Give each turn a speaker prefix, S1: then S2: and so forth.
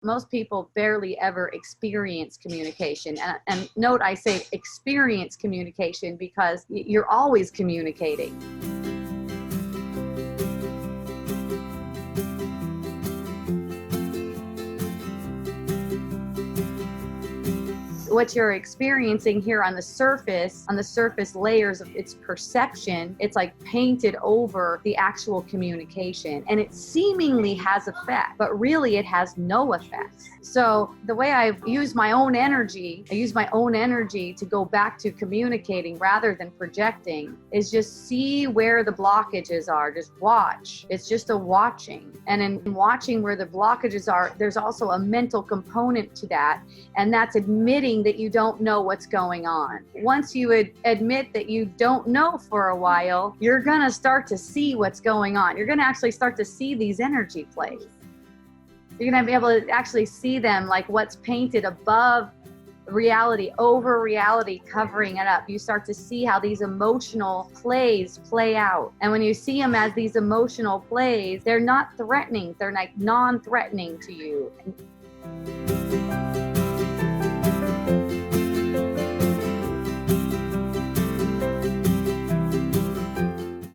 S1: Most people barely ever experience communication. And note I say experience communication because you're always communicating. What you're experiencing here on the surface layers of its perception, it's like painted over the actual communication, and it seemingly has effect, but really it has no effect. So the way I use my own energy, to go back to communicating rather than projecting, is just see where the blockages are. Just watch. It's just a watching. And in watching where the blockages are, there's also a mental component to that, and that's admitting that you don't know what's going on. Once you admit that you don't know for a while, you're gonna start to see what's going on. You're gonna actually start to see these energy plays. You're gonna be able to actually see them like what's painted above reality, over reality, covering it up. You start to see how these emotional plays play out. And when you see them as these emotional plays, they're not threatening. They're like non-threatening to you.